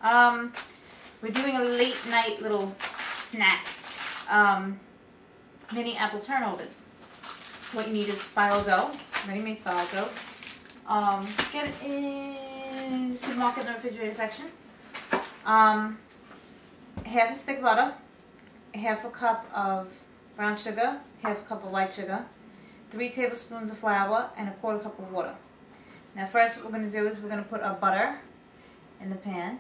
We're doing a late night little snack. Mini apple turnovers. What you need is filo dough, ready-made filo dough. Get it in the supermarket in the refrigerator section. Half a stick of butter, half a cup of brown sugar, half a cup of white sugar, 3 tablespoons of flour, and a 1/4 cup of water. Now first what we're going to do is we're going to put our butter in the pan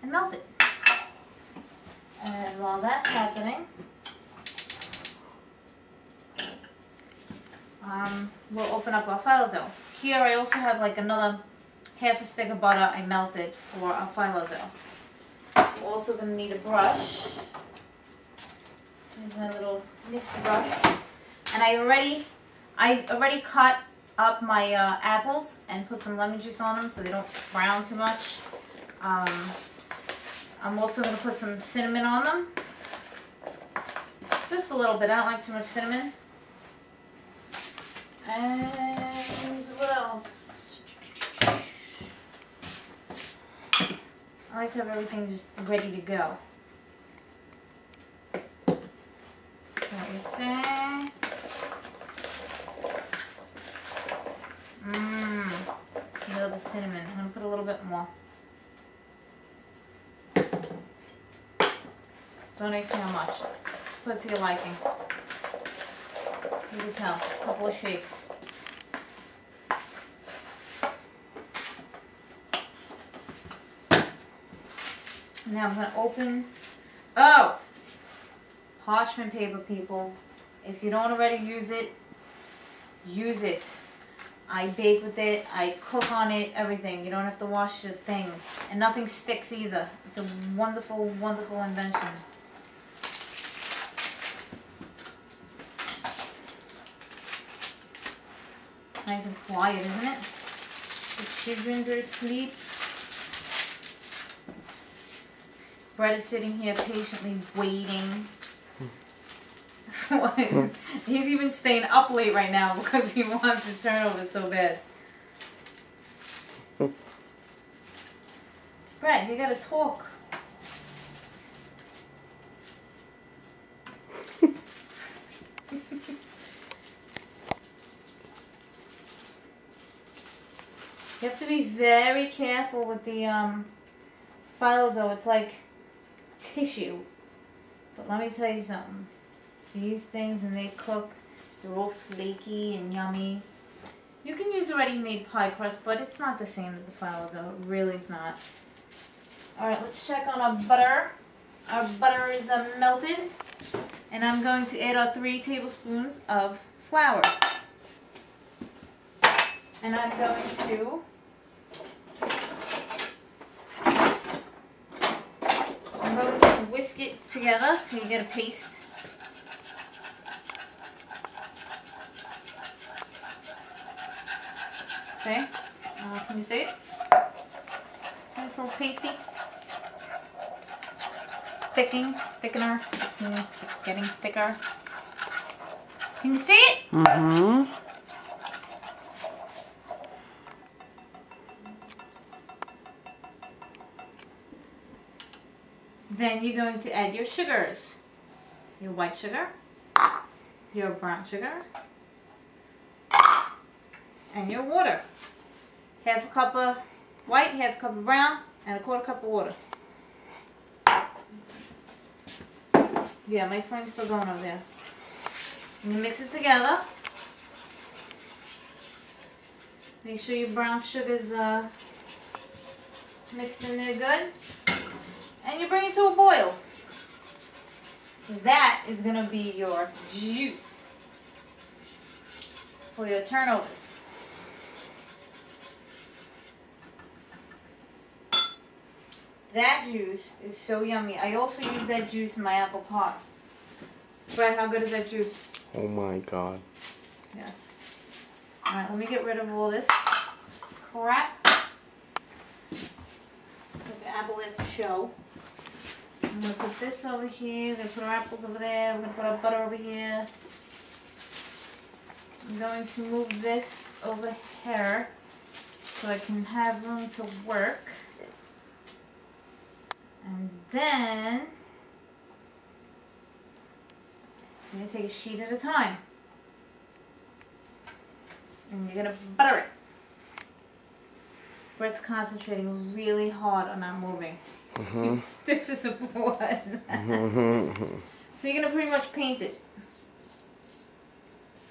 and melt it. And while that's happening, we'll open up our filo dough. Here I also have like another half a stick of butter I melted for our filo dough. We're also going to need a brush. Here's my little nifty brush. And I already cut up my apples and put some lemon juice on them so they don't brown too much. I'm also going to put some cinnamon on them. Just a little bit. I don't like too much cinnamon. And what else? I like to have everything just ready to go. What you say? Smell the cinnamon. I'm going to put a little bit more. Don't ask me how much. Put it to your liking. You can tell. A couple of shakes. Now I'm going to open. Oh! Parchment paper, people. If you don't already use it, use it. I bake with it, I cook on it, everything. You don't have to wash the thing. And nothing sticks either. It's a wonderful, wonderful invention. Nice and quiet, isn't it? The children are asleep. Brett is sitting here patiently waiting. He's even staying up late right now because he wants to turn over so bad. Brett, you gotta talk. You have to be very careful with the filo dough. It's like tissue. But let me tell you something. These things, when they cook, they're all flaky and yummy. You can use a ready-made pie crust, but it's not the same as the filo dough. It really is not. Alright, let's check on our butter. Our butter is melted. And I'm going to add our 3 tablespoons of flour. And I'm going to whisk it together till you get a paste. See? Can you see it? Nice little pasty. Thickener. Getting thicker. Can you see it? Mm-hmm. Then you're going to add your sugars. Your white sugar, your brown sugar, and your water. Half a cup of white, half a cup of brown, and a 1/4 cup of water. Yeah, my flame's still going over there. And you mix it together. Make sure your brown sugar's mixed in there good. And you bring it to a boil. That is going to be your juice for your turnovers. That juice is so yummy. I also use that juice in my apple pie. Brett, how good is that juice? Oh my god. Yes. Alright, let me get rid of all this crap. Put the apple in for show. I'm going to put this over here. We're going to put our apples over there. We're going to put our butter over here. I'm going to move this over here so I can have room to work. And then you're going to take a sheet at a time. And you're going to butter it. Brett's concentrating really hard on not moving. It's stiff as a board. So you're going to pretty much paint it.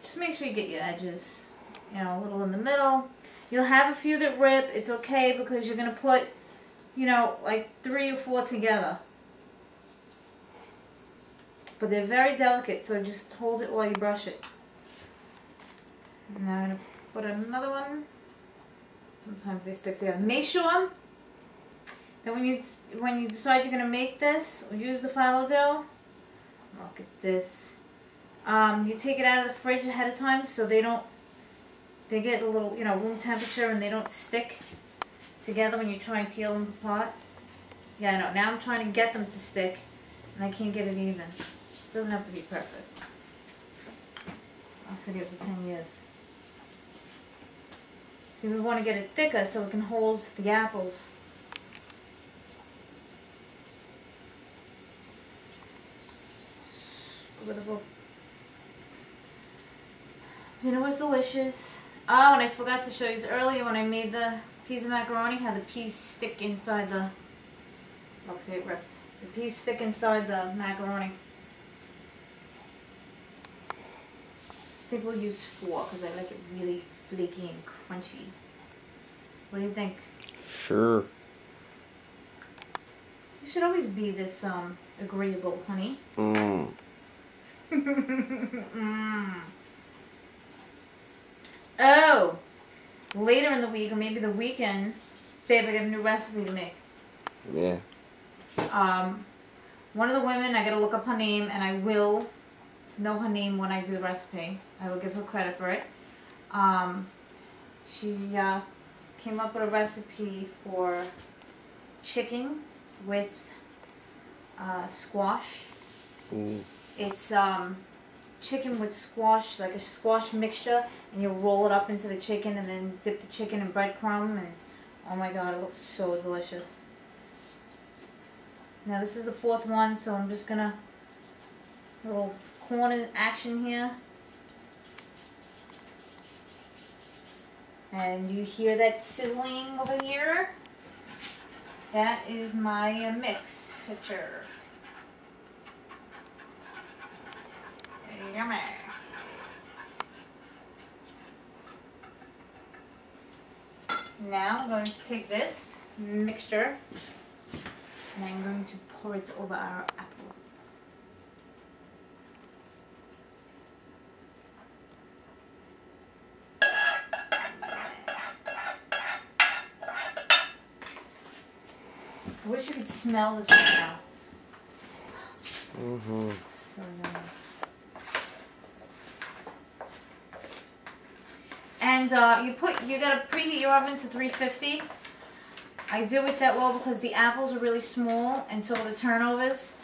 Just make sure you get your edges, you know, a little in the middle. You'll have a few that rip. It's okay because you're going to put, you know, like 3 or 4 together. But they're very delicate, so just hold it while you brush it. And now I'm going to put another one. Sometimes they stick together. Make sure that when you decide you're going to make this or use the phyllo dough, look at this. You take it out of the fridge ahead of time so they get a little, you know, room temperature and they don't stick together when you try and peel them apart. Yeah, I know. Now I'm trying to get them to stick and I can't get it even. It doesn't have to be perfect. I'll sit here for 10 years. See, we want to get it thicker so it can hold the apples. Dinner was delicious. Oh, and I forgot to show you earlier when I made the peas and macaroni, how the peas stick inside the, look, see it ripped. The peas stick inside the macaroni. I think we'll use 4 because I like it really flaky and crunchy. What do you think? Sure. You should always be this agreeable, honey. Oh, later in the week or maybe the weekend, babe, I got a new recipe to make. Yeah. One of the women, I gotta look up her name, and I will know her name when I do the recipe. I will give her credit for it. She came up with a recipe for chicken with squash. It's chicken with squash, like a squash mixture, and you roll it up into the chicken and then dip the chicken in breadcrumb, and oh my god, it looks so delicious. Now this is the 4th one, so I'm just gonna, little corner action here. And you hear that sizzling over here? That is my mixture. Yummy. Now I'm going to take this mixture and I'm going to pour it over our apples. I wish you could smell this right now. So yummy. And you gotta preheat your oven to 350. I do it that low because the apples are really small and so are the turnovers.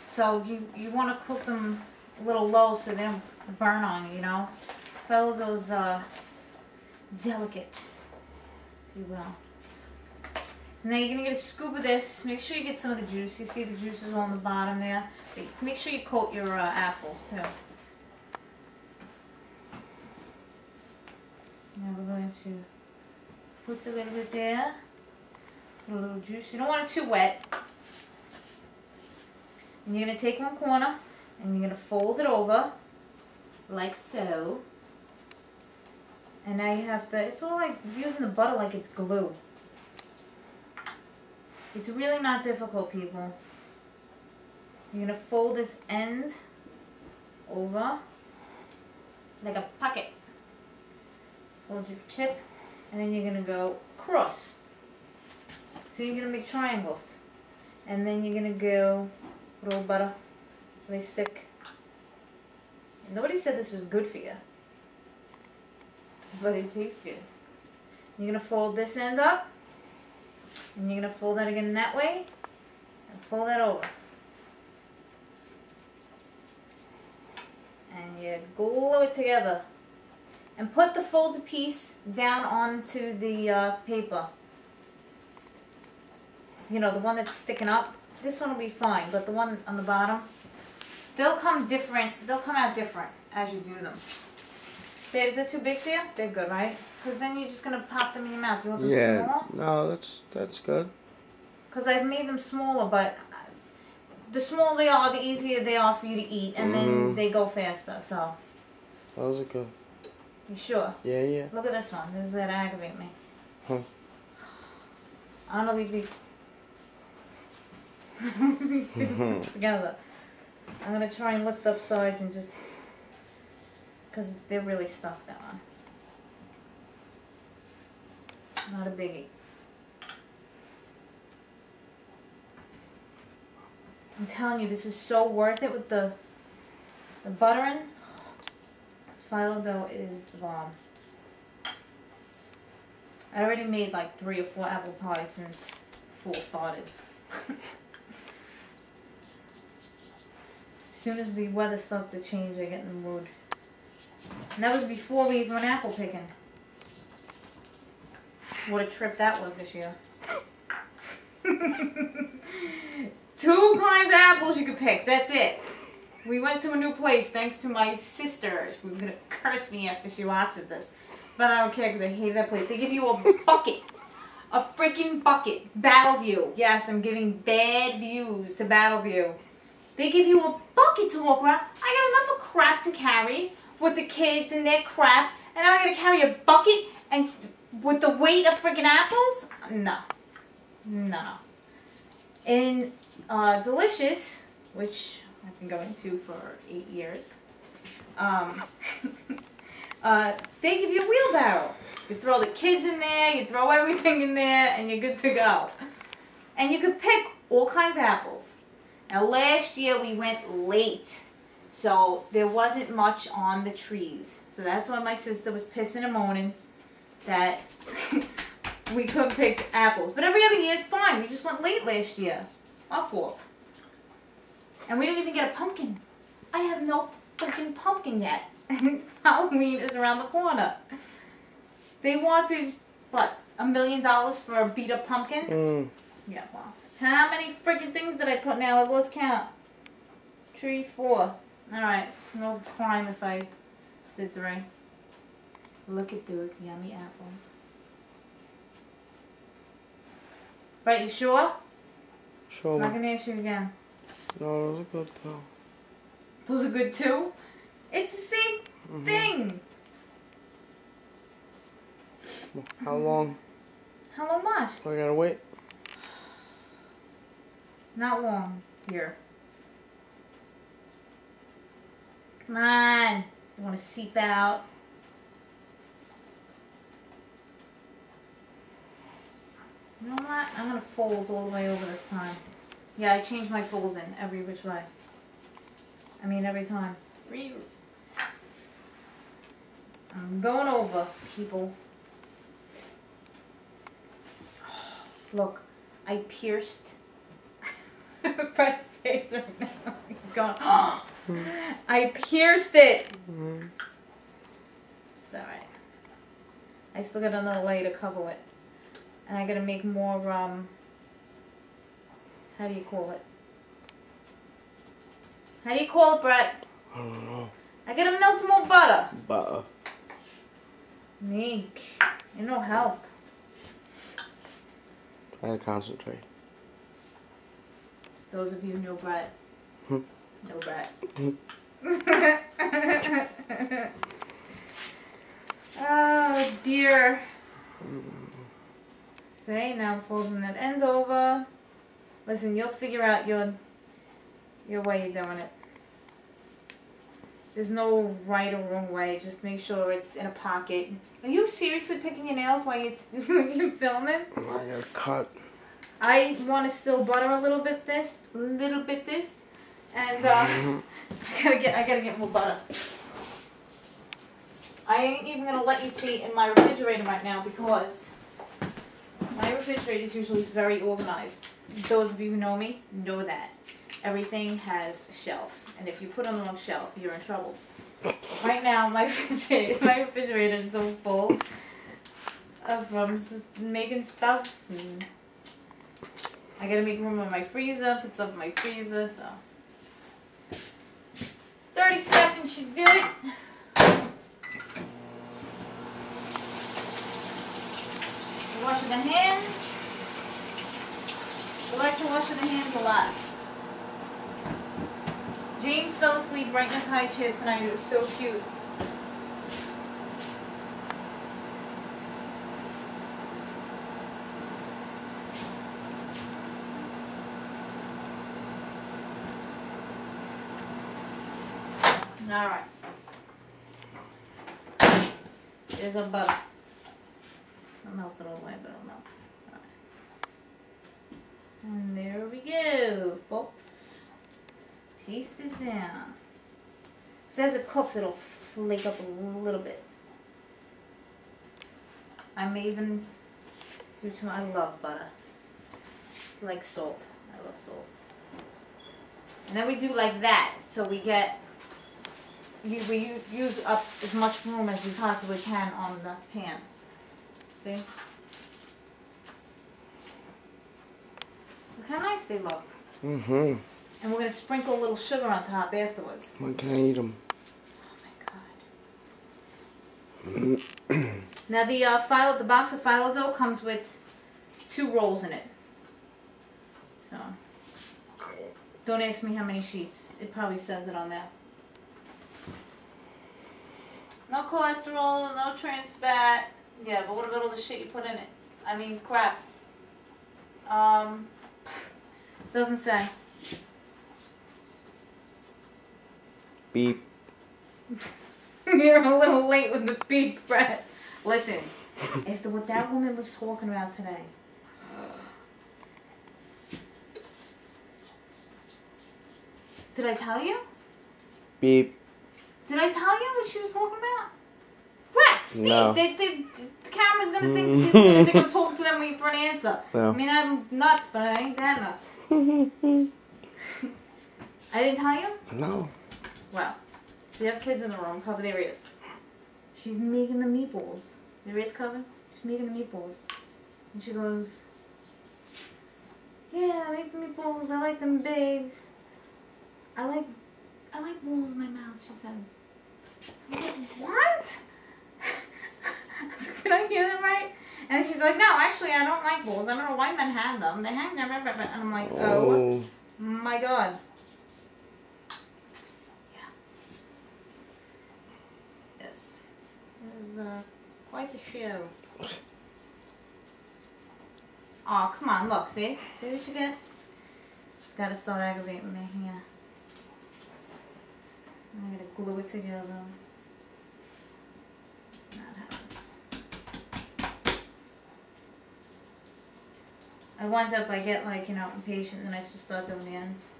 So you want to cook them a little low so they don't burn on you, you know. Follow those delicate, if you will. So now you're gonna get a scoop of this. Make sure you get some of the juice. You see the juice is all on the bottom there. Make sure you coat your apples too. Now we're going to put a little bit there. Put a little juice. You don't want it too wet. And you're going to take one corner and you're going to fold it over like so. And now you have to, it's all like using the butter like it's glue. It's really not difficult, people. You're going to fold this end over like a pocket. Hold your tip, and then you're going to go across. So you're going to make triangles. And then you're going to go roll butter. They stick. Nobody said this was good for you. But it tastes good. You're going to fold this end up. And you're going to fold that again that way. And fold that over. And you glue it together. And put the folded piece down onto the paper. you know, the one that's sticking up, this one will be fine, but the one on the bottom, they'll come different, they'll come out different as you do them. Babe, is that too big for you? They're good, right? Because then you're just going to pop them in your mouth. You want them smaller? No, that's good. Because I've made them smaller, but the smaller they are, the easier they are for you to eat, and then they go faster, so. Those are good. You sure? Yeah. Look at this one. This is going to aggravate me. Huh. I'm going to leave these these two together. I'm going to try and lift up sides and just, because they're really stuffed that one. Not a biggie. I'm telling you, this is so worth it with the buttering. This phyllo dough is the bomb. I already made like 3 or 4 apple pies since fall started. As soon as the weather starts to change, I get in the mood. And that was before we even went apple picking. What a trip that was this year. 2 kinds of apples you could pick. That's it. We went to a new place thanks to my sister, who's going to curse me after she watches this. But I don't care because I hate that place. They give you a bucket. A freaking bucket. Battleview. Yes, I'm giving bad views to Battleview. They give you a bucket to walk around. I got enough of crap to carry with the kids and their crap. And now I got to carry a bucket and with the weight of freaking apples? No. No. And Delicious, which I've been going to for 8 years, they give you a wheelbarrow. You throw the kids in there, you throw everything in there, and you're good to go. And you can pick all kinds of apples. Now last year we went late, so there wasn't much on the trees. So that's why my sister was pissing and moaning that we couldn't pick apples. But every other year is fine. We just went late last year. Our fault. And we didn't even get a pumpkin. I have no freaking pumpkin yet. Halloween is around the corner. They wanted, what, $1 million for a beat up pumpkin? Yeah, well. How many freaking things did I put now? I lost count. 3, 4. Alright, no crime if I did 3. Look at those yummy apples. Right, you sure? Sure. I'm not going to ask you again. No, those are good too. Those are good too? It's the same thing. How long? How long what? So I gotta wait? Not long, dear. Come on. You want to seep out? You know what? I'm going to fold all the way over this time. Yeah, I change my folds in every which way. I mean, every time. I'm going over, people. Look, I pierced Brett's face right now. He's going, I pierced it. It's alright. I still got another layer to cover it. And I gotta make more, how do you call it? How do you call it, Brett? I don't know. I gotta melt more butter. Butter. Meek. You no help. I gotta concentrate. Those of you who know Brett. Know Brett. Oh dear. See, now I'm folding that end over. Listen, you'll figure out your way you're doing it. There's no right or wrong way. Just make sure it's in a pocket. Are you seriously picking your nails while you're filming? I gotta cut. I want to still butter a little bit this, and I gotta get more butter. I ain't even gonna let you see in my refrigerator right now because my refrigerator is usually very organized. Those of you who know me know that. Everything has a shelf, and if you put on the wrong shelf, you're in trouble. Right now, my refrigerator is so full of just making stuff. I gotta make room in my freezer, put stuff in my freezer, so. 30 seconds should do it. Washing the hands. I like to wash the hands a lot. James fell asleep right in his high chair tonight. It was so cute. All right. There's our butter. Not melted all the way, but it'll melt. It's all right. And there we go, folks. Paste it down. So as it cooks, it'll flake up a little bit. I may even do too much. I love butter. It's like salt. I love salt. And then we do like that, so we get. We use up as much room as we possibly can on the pan. See? Look how nice they look. Mm-hmm. And we're going to sprinkle a little sugar on top afterwards. When can I eat them? Oh my God. Now the box of filo dough comes with 2 rolls in it. So, don't ask me how many sheets. It probably says it on there. No cholesterol, no trans fat. Yeah, but what about all the shit you put in it? I mean, crap. Doesn't say. Beep. You're a little late with the beep, Brett. Listen, after what that woman was talking about today. Did I tell you? Beep. Did I tell you what she was talking about? Brett, speak. No. The camera's gonna think people think I'm talking to them waiting for an answer. No. I mean, I'm nuts, but I ain't that nuts. I didn't tell you? No. Well, if you have kids in the room, cover their ears. She's making the meatballs. Your ears covered? She's making the meatballs. And she goes, yeah, I make the meatballs. I like them big. I like balls in my mouth, she says. I was like, what? I was like, did I hear that right? And she's like, no, actually, I don't like balls. I don't know why men have them. They hang there, and I'm like, oh my God. Yeah. Yes. It was quite the show. Oh, come on, look, see? See what you get? It's got to start aggravating me here. I'm going to glue it together. That happens. I wind up, I get like, you know, impatient and I just start doing the ends.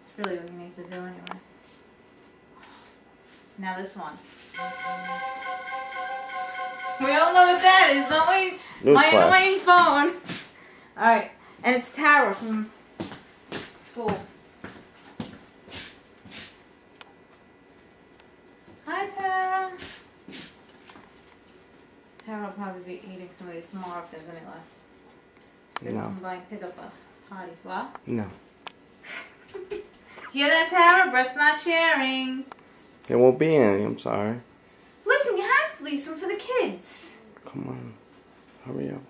It's really what you need to do anyway. Now this one. We all know what that is, don't we? My annoying phone. Alright, and it's Tara from school. Hi, Tara. Tara will probably be eating some of these tomorrow if there's any left. She's going to come by and pick up a potty. What? No. Hear that, Tara? Brett's not sharing. There won't be any, I'm sorry. Listen, you have to leave some for the kids. Come on. Hurry up.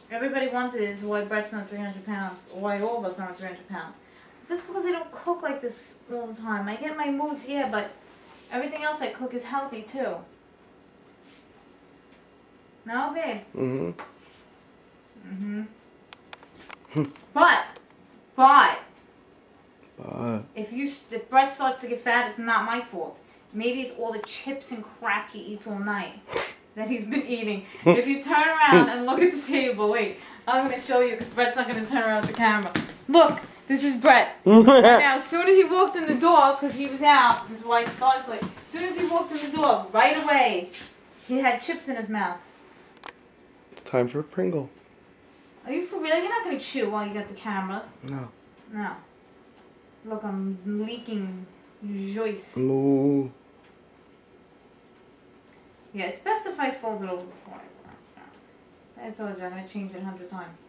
Everybody wonders why Brett's not 300 pounds, or why all of us aren't 300 pounds. That's because I don't cook like this all the time. I get my moods, yeah, but everything else I cook is healthy too. No, babe? Mm-hmm. Mm-hmm. But if Brett starts to get fat, it's not my fault. Maybe it's all the chips and crap he eats all night that he's been eating. If you turn around and look at the table, wait, I'm going to show you because Brett's not going to turn around with the camera. Look, this is Brett. Now, as soon as he walked in the door, because he was out, this is why it starts like, as soon as he walked in the door, right away, he had chips in his mouth. Time for a Pringle. Are you for real? You're not going to chew while you got the camera. No. No. Look, I'm leaking juice. Moo. Yeah, it's best if I fold it over before I I told you I'm going to change it 100 times.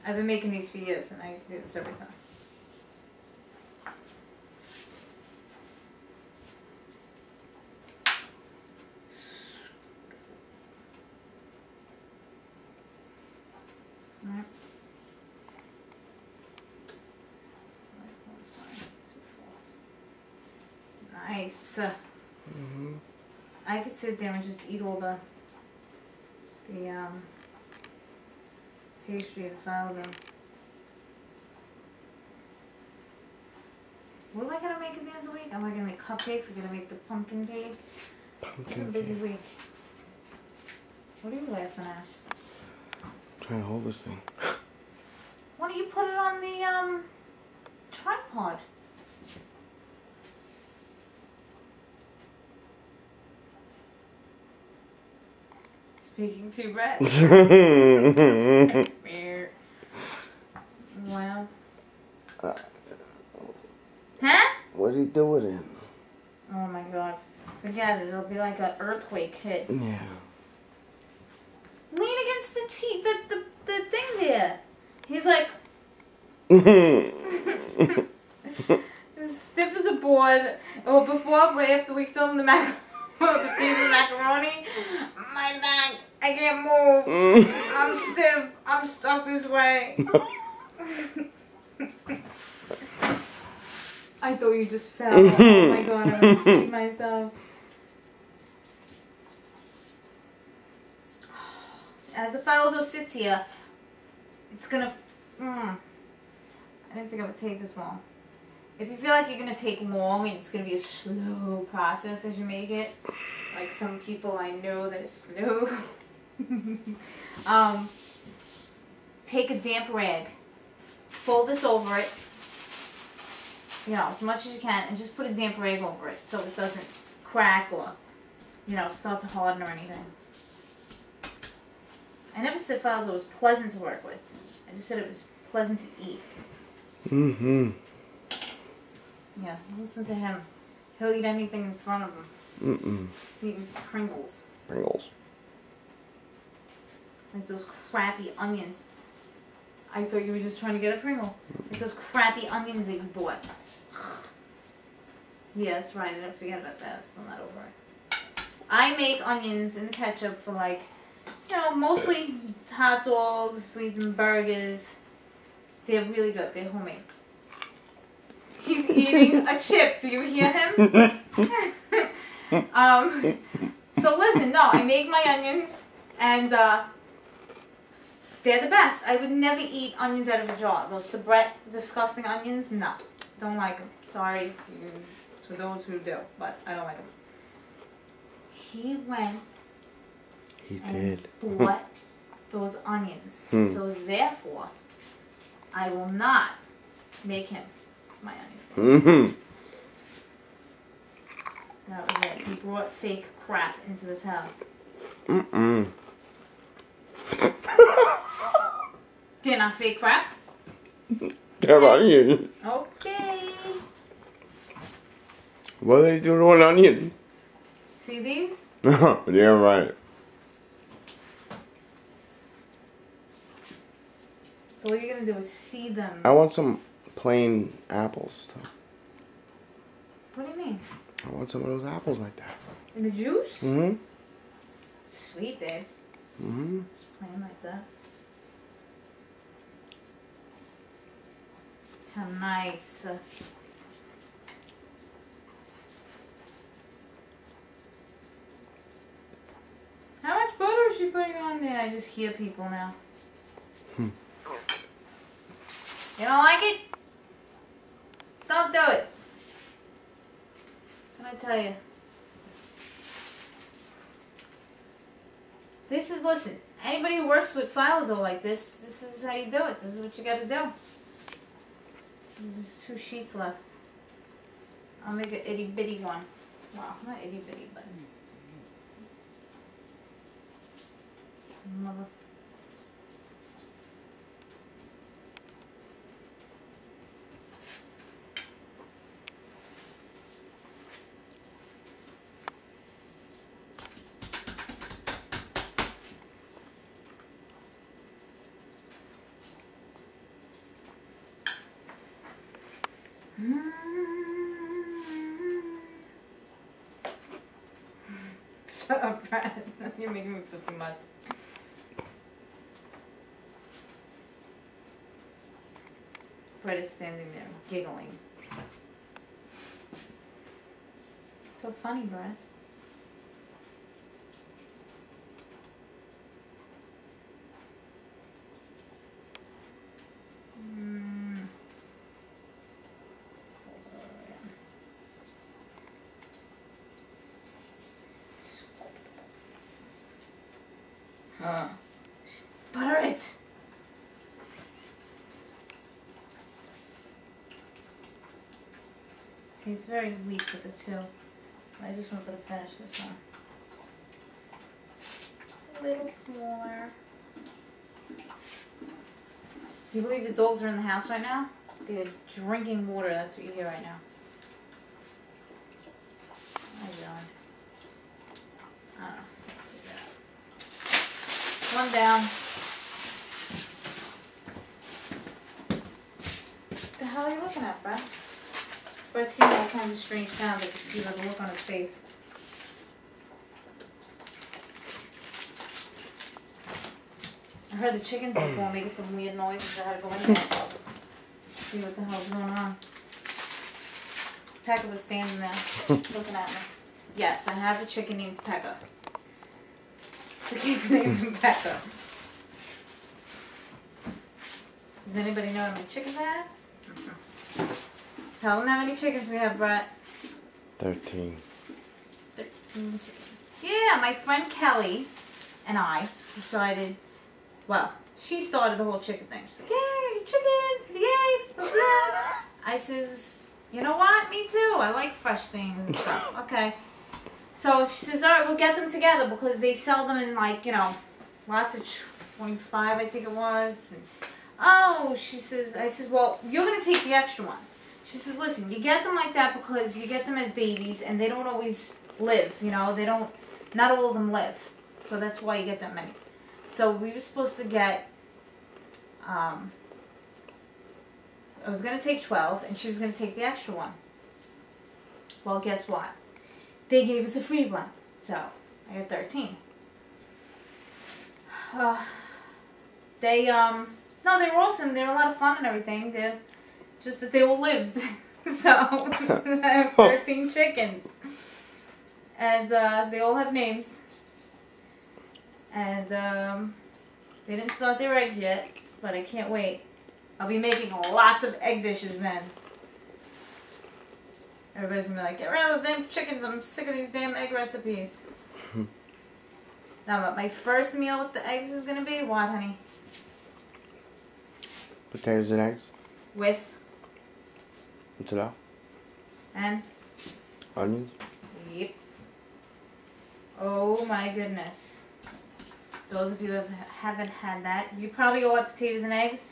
I've been making these for years and I do this every time. Alright. Nice. I could sit there and just eat all the pastry and file them. What am I gonna make at the end of the week? Am I gonna make cupcakes? I'm gonna make the pumpkin cake. It's been a busy week. What are you laughing at? I'm trying to hold this thing. Why don't you put it on the tripod? Speaking to Brett. Wow. Huh? What are you doing? Oh my god. Forget it. It'll be like an earthquake hit. Yeah. Lean against the thing there. He's like stiff as a board. Oh, after we filmed the the piece of macaroni, my back, I can't move. I'm stiff. I'm stuck this way. I thought you just fell. Oh my god, I'm gonna keep myself. As the filo sits here, it's gonna. I didn't think it would take this long. If you feel like you're gonna take long and it's gonna be a slow process as you make it, like some people I know that is slow, take a damp rag, fold this over it, you know, as much as you can, and just put a damp rag over it so it doesn't crack or, you know, start to harden or anything. I never said filo was pleasant to work with. I just said it was pleasant to eat. Yeah, listen to him. He'll eat anything in front of him. Eating Pringles. Pringles. Like those crappy onions. I thought you were just trying to get a Pringle. Like those crappy onions that you bought. Yeah, that's right. I didn't forget about that. I'm still not over it. I make onions and ketchup for like, you know, mostly hot dogs, for even burgers. They're really good. They're homemade. He's eating a chip. Do you hear him? So listen, no, I make my onions and they're the best. I would never eat onions out of a jar. Those Sabret disgusting onions, no. Don't like them. Sorry to those who do, but I don't like them. He went and bought those onions. So therefore, I will not make him my onions. That was it. He brought fake crap into this house. They're not fake crap. They're onion. Okay. What are they doing to an onion? See these? Yeah, right. So all you're gonna do is see them. I want some plain apples. Too. What do you mean? I want some of those apples like that. In the juice? Sweet, babe. It's plain like that. How nice. How much butter is she putting on there? I just hear people now. You don't like it? Don't do it. Can I tell you? This is, listen, anybody who works with files like this is how you do it. This is what you gotta do. There's 2 sheets left. I'll make an itty bitty one. Well, not itty bitty, but mother. Shut up, Brad. You're making me feel too much. Brett is standing there, giggling. So funny, Brett. Butter it! See, it's very weak with the two. I just wanted to finish this one. A little smaller. Do you believe the dogs are in the house right now? They're drinking water. That's what you hear right now. Oh my God. I don't know. One down. What the hell are you looking at, Brett? Brett's hearing all kinds of strange sounds. I can see by the look on his face. I heard the chickens before making some weird noises. I had to go in there. See what the hell's going on. Pekka was standing there looking at me. Yes, I have a chicken named Pekka. The kid's name's Pekka. Does anybody know how many chickens I have? Tell them how many chickens we have, Brett. 13. 13 chickens. Yeah, my friend Kelly and I decided, well, she started the whole chicken thing. She's like, yay, chickens for the eggs, blah, blah. I says, you know what? Me too. I like fresh things and stuff. Okay. So she says, all right, we'll get them together because they sell them in like, you know, lots of 25, I think it was. And, oh, she says, I says, well, you're going to take the extra one. She says, listen, you get them like that because you get them as babies and they don't always live, you know, they don't, not all of them live. So that's why you get that many. So we were supposed to get, I was going to take 12 and she was going to take the extra one. Well, guess what? They gave us a free one. So I got 13. No, they were awesome. They were a lot of fun and everything. Just that they all lived. So I have 13 chickens. And they all have names. And they didn't start their eggs yet, but I can't wait. I'll be making lots of egg dishes then. Everybody's going to be like, get rid of those damn chickens. I'm sick of these damn egg recipes. Now, but my first meal with the eggs is going to be what, honey? Potatoes and eggs. With? What's it out? And? Onions. Yep. Oh my goodness. Those of you who haven't had that, you probably all like potatoes and eggs,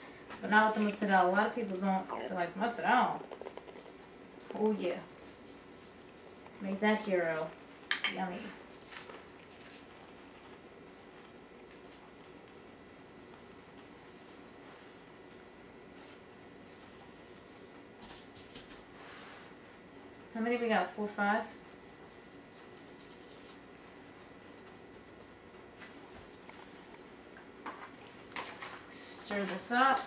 but not with the mozzarella. A lot of people don't. They're like, mozzarella. Oh yeah. Make that hero. Yummy. How many we got? 4, 5? Stir this up.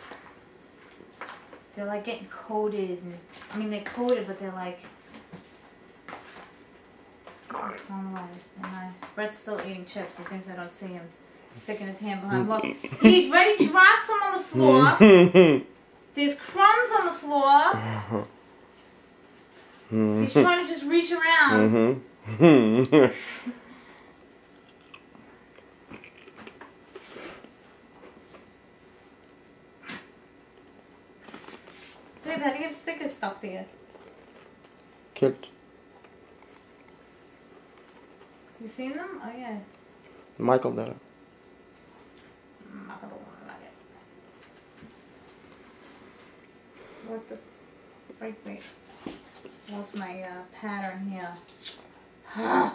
They're like getting coated. And, I mean, they're coated, but they're like caramelized. They're nice. Brett's still eating chips. He thinks I don't see him sticking his hand behind. Well, he already dropped some on the floor. There's crumbs on the floor. He's trying to just reach around. Babe, how do you have stickers stuck to you? Kid. You seen them? Oh yeah. Michael did it. What the freak? Wait. Lost my pattern here. Yeah.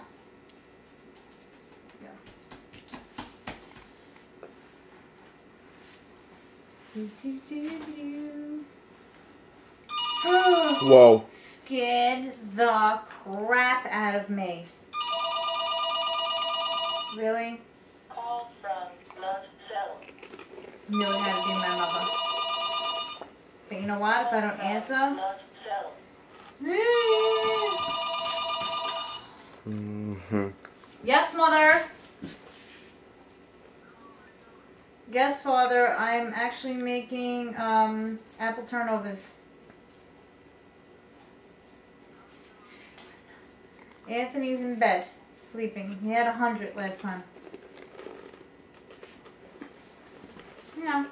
Whoa. Scared the crap out of me. Really? Call from Love Cell. Knew it had to be my mother. But you know what? If I don't answer... Love Cell. Mm-hmm. Yes, Mother. Yes, Father. I'm actually making apple turnovers. Anthony's in bed, sleeping. He had 100 last time. Yeah.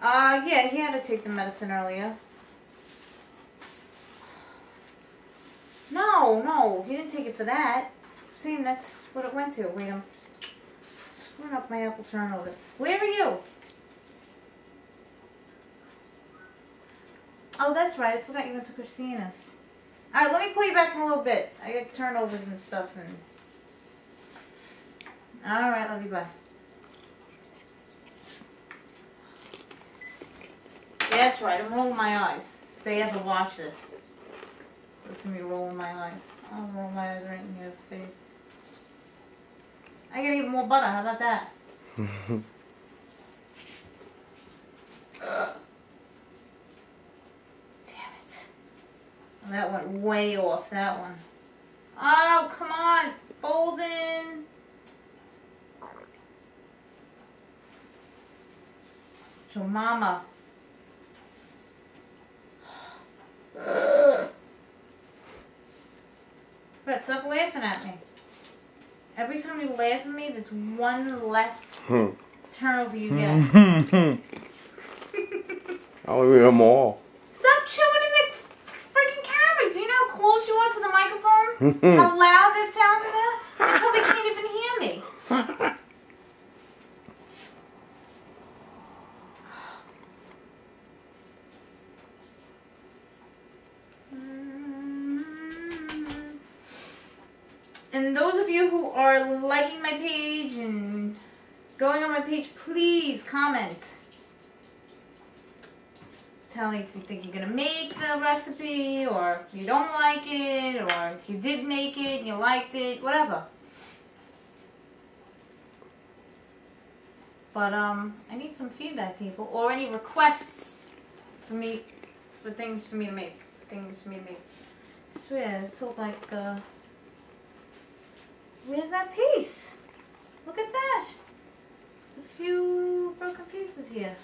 Yeah, he had to take the medicine earlier. No, he didn't take it for that. See, that's what it went to. Wait, I'm screwing up my apple turnovers. Where are you? Oh, that's right. I forgot you went to Christina's. Alright, let me call you back in a little bit. I got turnovers and stuff. Alright, love you, bye. Yeah, that's right. I'm rolling my eyes. If they ever watch this. Listen to me rolling my eyes. I'll roll my eyes right in your face. I gotta eat more butter. How about that? Damn it. Oh, that went way off, that one. Oh, come on. It's folding. So, Mama. Brett, stop laughing at me. Every time you laugh at me, that's one less turnover you get. I'll eat them all. Stop chewing in the freaking camera. Do you know how close you are to the microphone? How loud it sounds in there? You probably can't even hear me. And those of you who are liking my page and going on my page, please comment. Tell me if you think you're going to make the recipe, or if you don't like it, or if you did make it and you liked it, whatever. But I need some feedback, people, or any requests for me, for things for me to make. I swear, I talk like, where's that piece? Look at that. There's a few broken pieces here.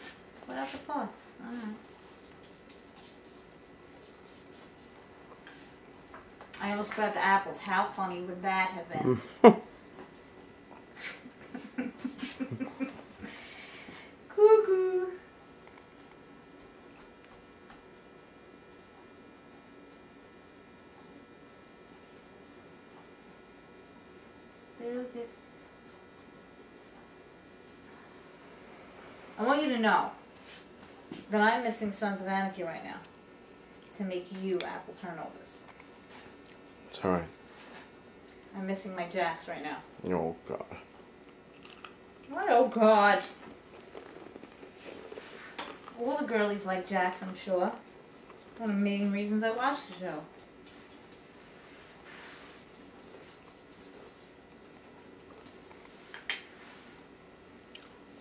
What are the parts? I don't know. I almost forgot the apples. How funny would that have been? Cuckoo. I want you to know that I'm missing Sons of Anarchy right now to make you apple turnovers. It's alright. I'm missing my Jacks right now. Oh, God. What? Oh, God. All the girlies like Jacks, I'm sure. One of the main reasons I watch the show.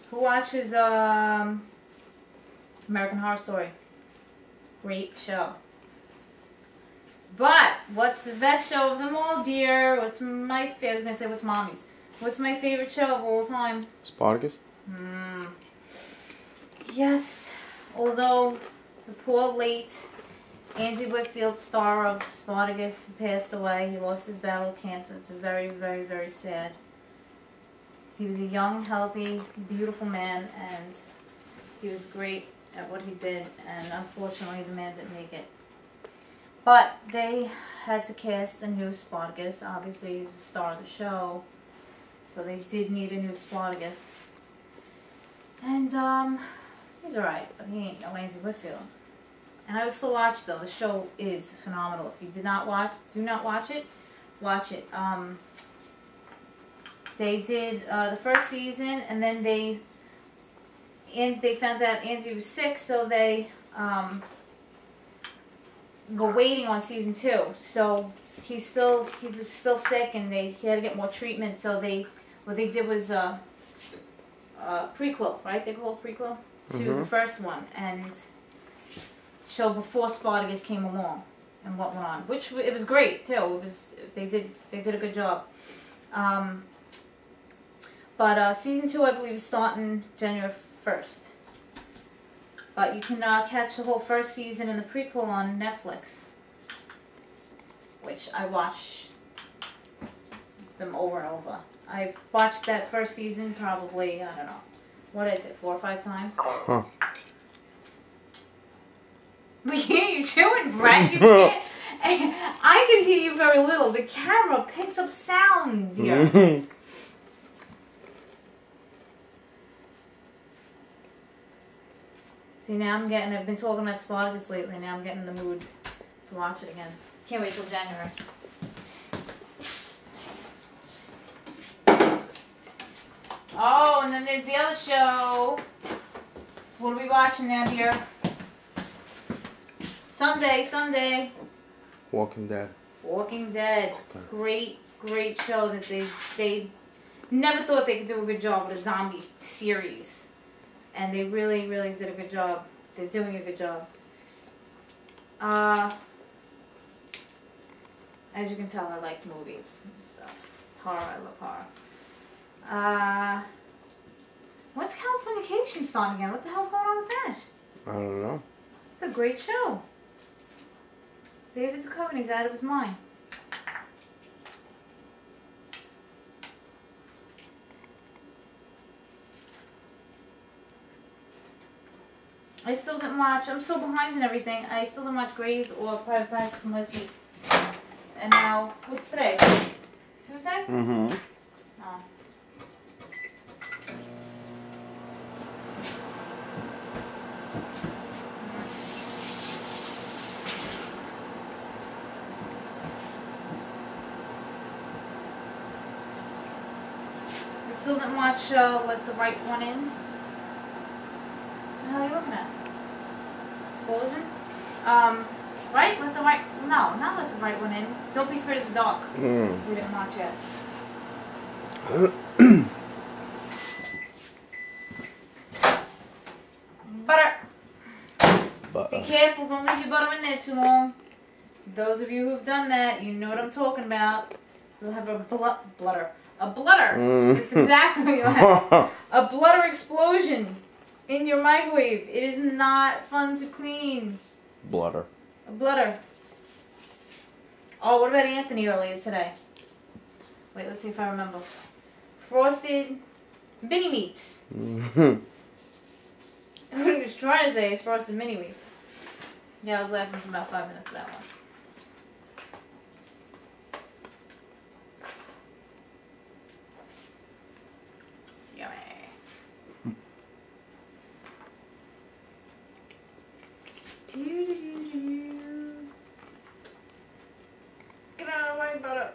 Who watches American Horror Story? Great show. But what's the best show of them all, dear? What's my favorite? I was gonna say what's Mommy's. What's my favorite show of all time? Spartacus? Yes. Although the poor late Andy Whitfield, star of Spartacus, passed away. He lost his battle with cancer. It's very, very, very sad. He was a young, healthy, beautiful man, and he was great at what he did, and unfortunately the man didn't make it. But they had to cast a new Spartacus. Obviously he's the star of the show, so they did need a new Spartacus. And he's alright, but he ain't no Andy Whitfield. And I would still watch it though. The show is phenomenal. If you did not watch, do not watch it. Watch it. They did the first season, and then they found out Andy was sick, so they were waiting on season 2. So he was still sick, and he had to get more treatment. So what they did was prequel, right? They call it prequel to the first one, and show before Spartacus came along and what went on, which it was great too. They did a good job. But season 2, I believe, is starting January 1st. But you can catch the whole first season and the prequel on Netflix, which I watch them over and over. I've watched that first season probably, I don't know, what is it, 4 or 5 times? Huh. We hear you chewing, Brett. You can't. I can hear you very little. The camera picks up sound here. See, now I've been talking about Spartacus lately, now I'm getting in the mood to watch it again. Can't wait till January. Oh, and then there's the other show. What are we watching now here? Sunday. Walking Dead. Walking Dead. Okay. Great show that they never thought they could do a good job with a zombie series. And they really did a good job. They're doing a good job. As you can tell, I like movies and stuff. Horror, I love horror. When's Californication starting again? What the hell's going on with that? I don't know. It's a great show. David Duchovny's out of his mind. I still didn't watch, I'm so behind and everything, I still didn't watch Grey's or Private Practice from last week. And now, what's today? Tuesday? Mm-hmm. Oh. I still didn't watch Let the Right One In. What the hell are you looking at? Explosion? Right? Let the right... No, not Let the Right One In. Don't Be Afraid of the Dark. Mm. We didn't watch yet. Butter. Be careful, don't leave your butter in there too long. Those of you who've done that, you know what I'm talking about. You'll have a blutter. A blutter. It's exactly what you'll have. A blutter explosion in your microwave. It is not fun to clean. Blutter. A blutter. Oh, what about Anthony earlier today? Wait, let's see if I remember. Frosted mini meats. Mm-hmm. What he was trying to say is frosted mini meats. Yeah, I was laughing for about 5 minutes at that one. Yummy. Get out of my butter.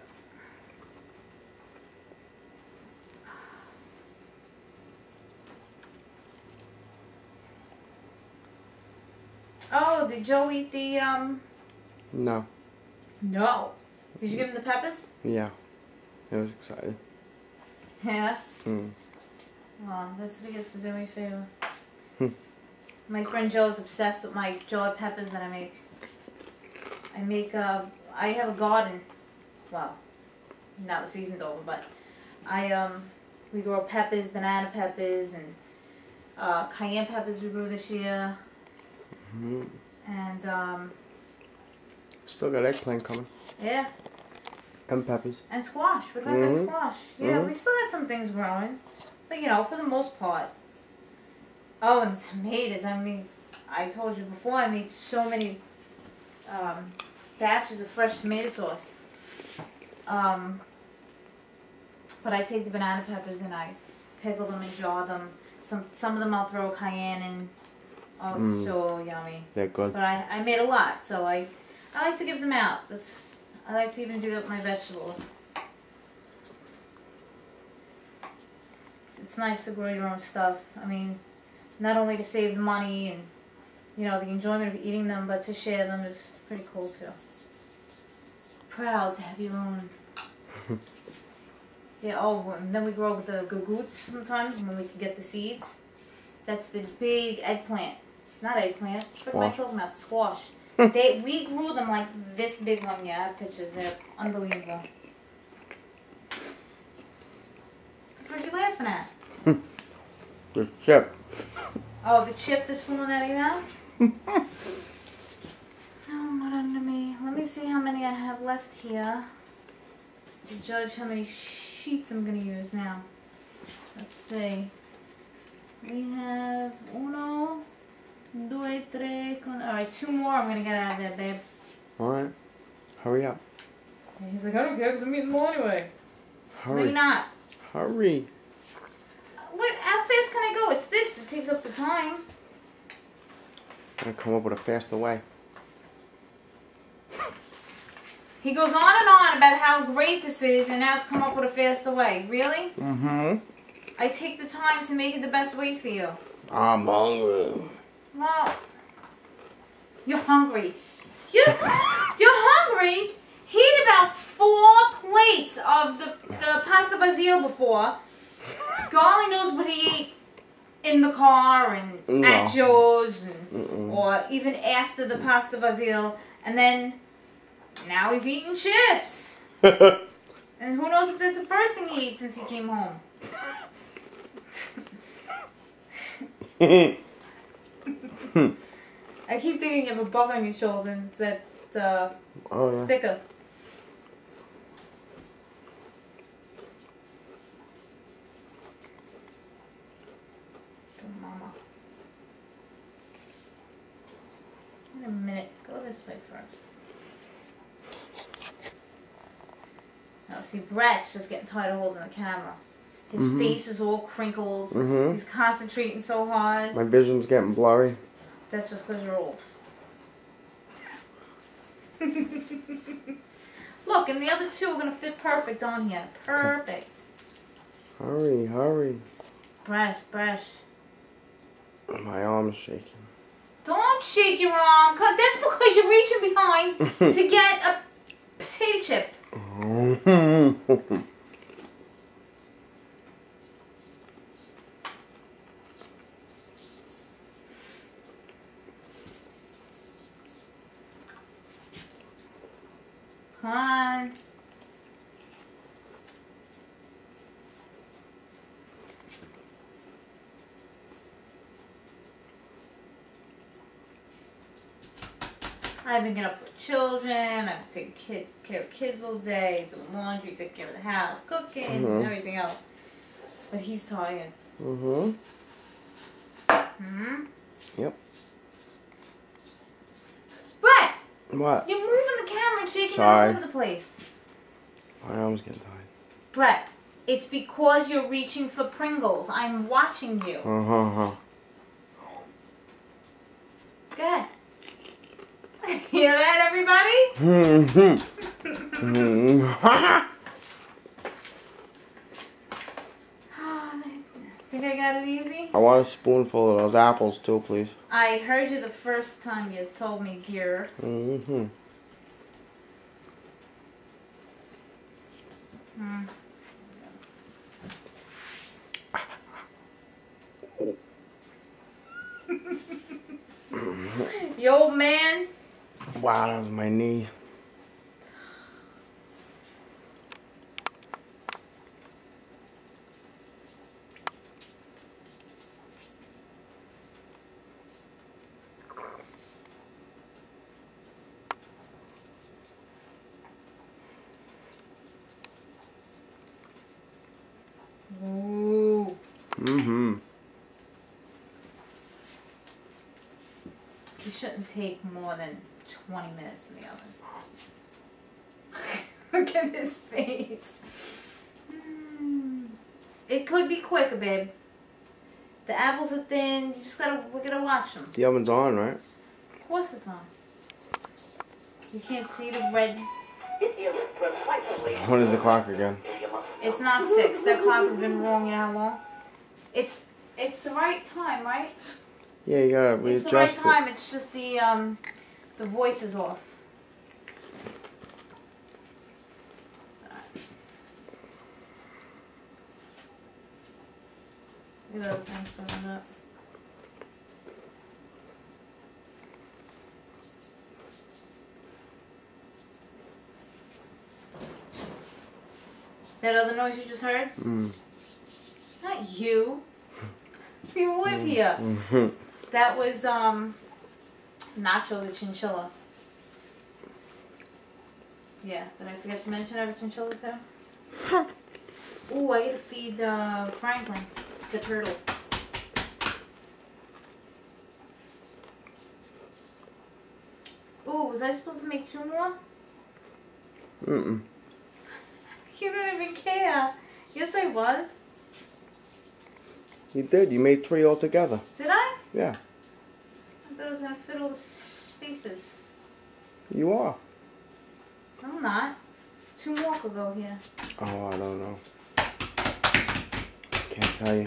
Oh, did Joe eat the, No. No. Did you give him the peppers? Yeah. It was excited. Yeah? Mm. Well, that's what he gets for doing me a favor. My friend Joe's obsessed with my jarred peppers that I make. I have a garden. Well, now the season's over, but we grow peppers, banana peppers, and cayenne peppers we grew this year. Mm-hmm. And, Still got eggplant coming. yeah. And peppers. And squash. What about that squash? Yeah, we still got some things growing. But, you know, for the most part. Oh, and the tomatoes. I mean, I told you before, I made so many batches of fresh tomato sauce. But I take the banana peppers and I pickle them and jar them. Some of them I'll throw cayenne in. Oh, it's so yummy. They're good. But I made a lot, so I like to give them out. I like to even do that with my vegetables. It's nice to grow your own stuff. I mean, not only to save the money and, you know, the enjoyment of eating them, but to share them is pretty cool too. proud to have your own. Yeah, oh, and then we grow with the gagoots sometimes when we can get the seeds. That's the big eggplant. Not eggplant. What am I talking about? Squash. We grew them like this big one. Yeah, I have pictures. They're unbelievable. What are you laughing at? The chip. Oh, the chip that's falling out of your mouth? Oh, what under me? Let me see how many I have left here to judge how many sheets I'm going to use now. Let's see. We have uno, due, tres. Alright, 2 more I'm going to get out of there, babe. Alright. Hurry up. And he's like, I don't care because I'm eating them all anyway. Hurry. No, you're not. Hurry. What? How fast can I go? It's this that takes up the time. I'm gonna come up with a faster way. He goes on and on about how great this is and now it's come up with a faster way. Really? Mm-hmm. I take the time to make it the best way for you. I'm hungry. Well, you're hungry. You're hungry? He ate about 4 plates of the pasta basil before. God only knows what he ate in the car and at Joe's and, or even after the pasta basil. And then now he's eating chips. And who knows if that's the first thing he ate since he came home. I keep thinking you have a bug on your shoulder and it's that sticker. Good mama. Wait a minute. Go this way first. Now see, Brett's just getting tired of holding the camera. His face is all crinkled. He's concentrating so hard. My vision's getting blurry. That's just because you're old. Look, and the other 2 are going to fit perfect on here. Perfect. Hurry, hurry. Brett. My arm's shaking. Don't shake your arm, because that's because you're reaching behind to get a potato chip. Come on. I've been getting up with children, I've been taking care of kids all day, doing laundry, taking care of the house, cooking, and everything else. But he's tired. Yep. Brett! What? You're moving the camera and shaking it all Sorry. over the place. My arm's getting tired. Brett, it's because you're reaching for Pringles. I'm watching you. Go ahead. Hear that, everybody? Think I got it easy? I want a spoonful of those apples too, please. I heard you the first time you told me, dear. You old man. Wow, that was my knee. Ooh. It shouldn't take more than 20 minutes in the oven. Look at his face. It could be quicker, babe. The apples are thin. We're gonna watch them. The oven's on, right? Of course it's on. You can't see the red. When is the clock again? It's not 6. That clock has been wrong. You know how long? It's the right time, right? Yeah, you gotta readjust It's the right time. It's just the voice is off. Look at that thing starting up. That other noise you just heard? Not you. You live here. That was Nacho the chinchilla. Yeah, did I forget to mention I have a chinchilla too? Ooh, I gotta feed Franklin, the turtle. Ooh, was I supposed to make 2 more? You don't even care. Yes, I was. You did. You made 3 altogether. Did I? Yeah. I thought I was gonna fit all the spaces. You are. No, I'm not. 2 more could go here. Oh, I don't know. Can't tell you.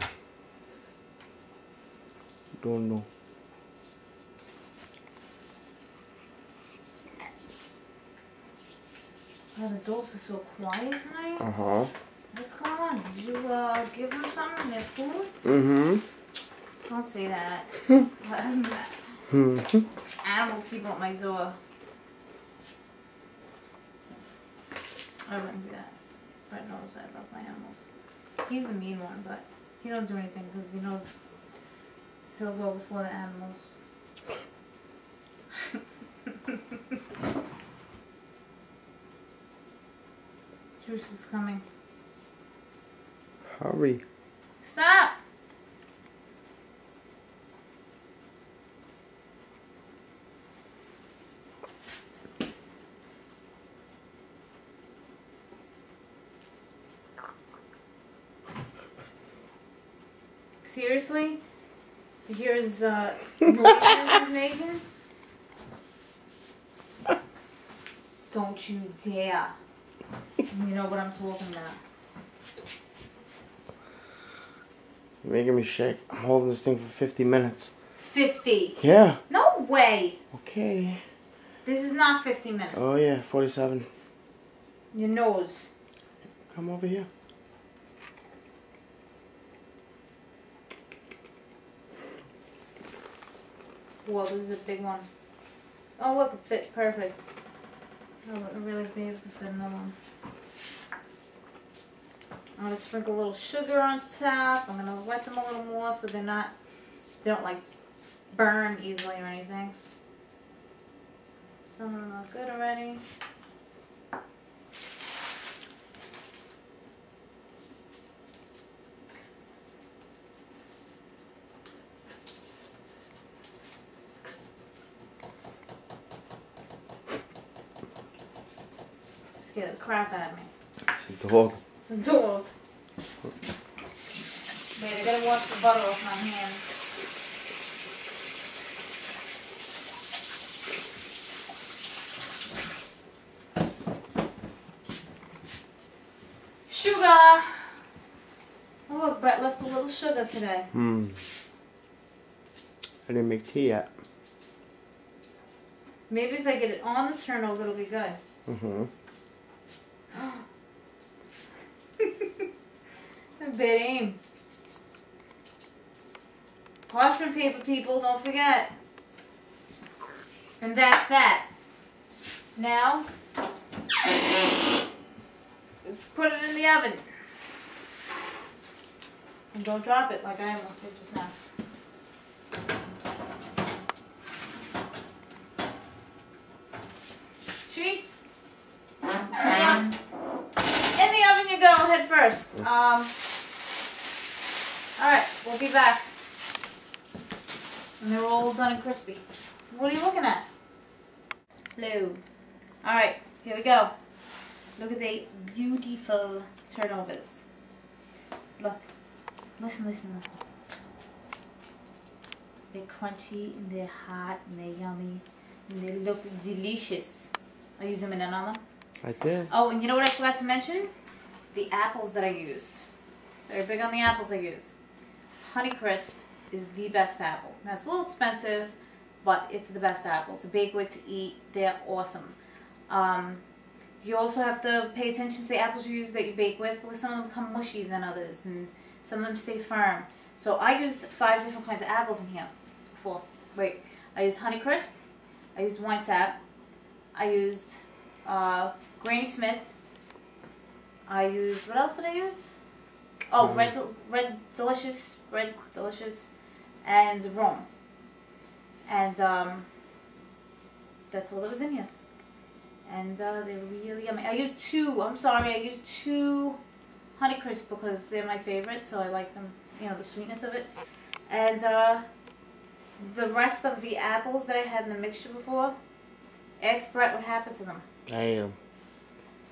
Don't know. Oh, the dogs are so quiet tonight. Uh-huh. What's going on? Did you give them something in their food? Don't say that. Animal people at my door. I wouldn't do that. Brett knows I love my animals. He's the mean one, but he don't do anything because he knows he'll go before the animals. Juice is coming. Hurry. Stop! Seriously? To hear his noises he's making? Don't you dare. You know what I'm talking about. You're making me shake. I'm holding this thing for 50 minutes. 50? Yeah. No way! Okay. This is not 50 minutes. Oh, yeah. 47. Your nose. Come over here. Whoa, this is a big one. Oh, look, it fit perfect. I wouldn't really be able to fit another one. I'm going to sprinkle a little sugar on top. I'm going to wet them a little more so they don't like burn easily or anything. Some of them are good already. Scared the crap out of me. It's a dog. It's a dog. Wait, I gotta wash the butter off my hands. Sugar! Oh look, Brett left a little sugar today. I didn't make tea yet. Maybe if I get it on the turnover, it'll be good. Bad aim. Parchment paper, people, don't forget. And that's that. Now, put it in the oven. And don't drop it like I almost did just now. See? In the oven you go, head first. Alright, we'll be back. And they're all done and crispy. What are you looking at? Hello. Alright, here we go. Look at the beautiful turnovers. Look. Listen, listen, listen. They're crunchy, and they're hot, and they're yummy, and they look delicious. Are you zooming in on them? I did. Oh, and you know what I forgot to mention? The apples that I used. Very big on the apples I use. Honeycrisp is the best apple. Now it's a little expensive, but it's the best apple. It's a baked way to eat. They're awesome. You also have to pay attention to the apples you use that you bake with, because some of them become mushy than others, and some of them stay firm. So I used 5 different kinds of apples in here. 4. Wait. I used Honeycrisp. I used Wine Sap. I used Granny Smith. I used, what else did I use? Oh, Red Delicious, and Rome. And that's all that was in here. And they're really yummy. I used 2 Honeycrisp because they're my favorite, so I like them, you know, the sweetness of it. And the rest of the apples that I had in the mixture before, ask Brett what happened to them. I am.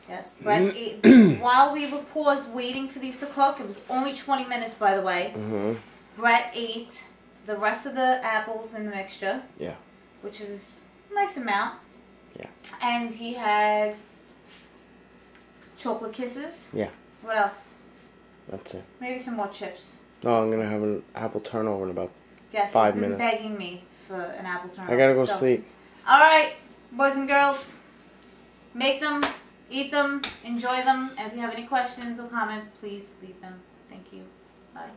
Yes, Brett ate. While we were paused waiting for these to cook, it was only 20 minutes, by the way. Brett ate the rest of the apples in the mixture. Yeah. Which is a nice amount. Yeah. And he had chocolate kisses. Yeah. What else? That's it. Maybe some more chips. No, I'm gonna have an apple turnover in about Yes, 5 he's been minutes. begging me for an apple turnover. I gotta go sleep. All right, boys and girls, make them, eat them, enjoy them. And if you have any questions or comments, please leave them. Thank you. Bye.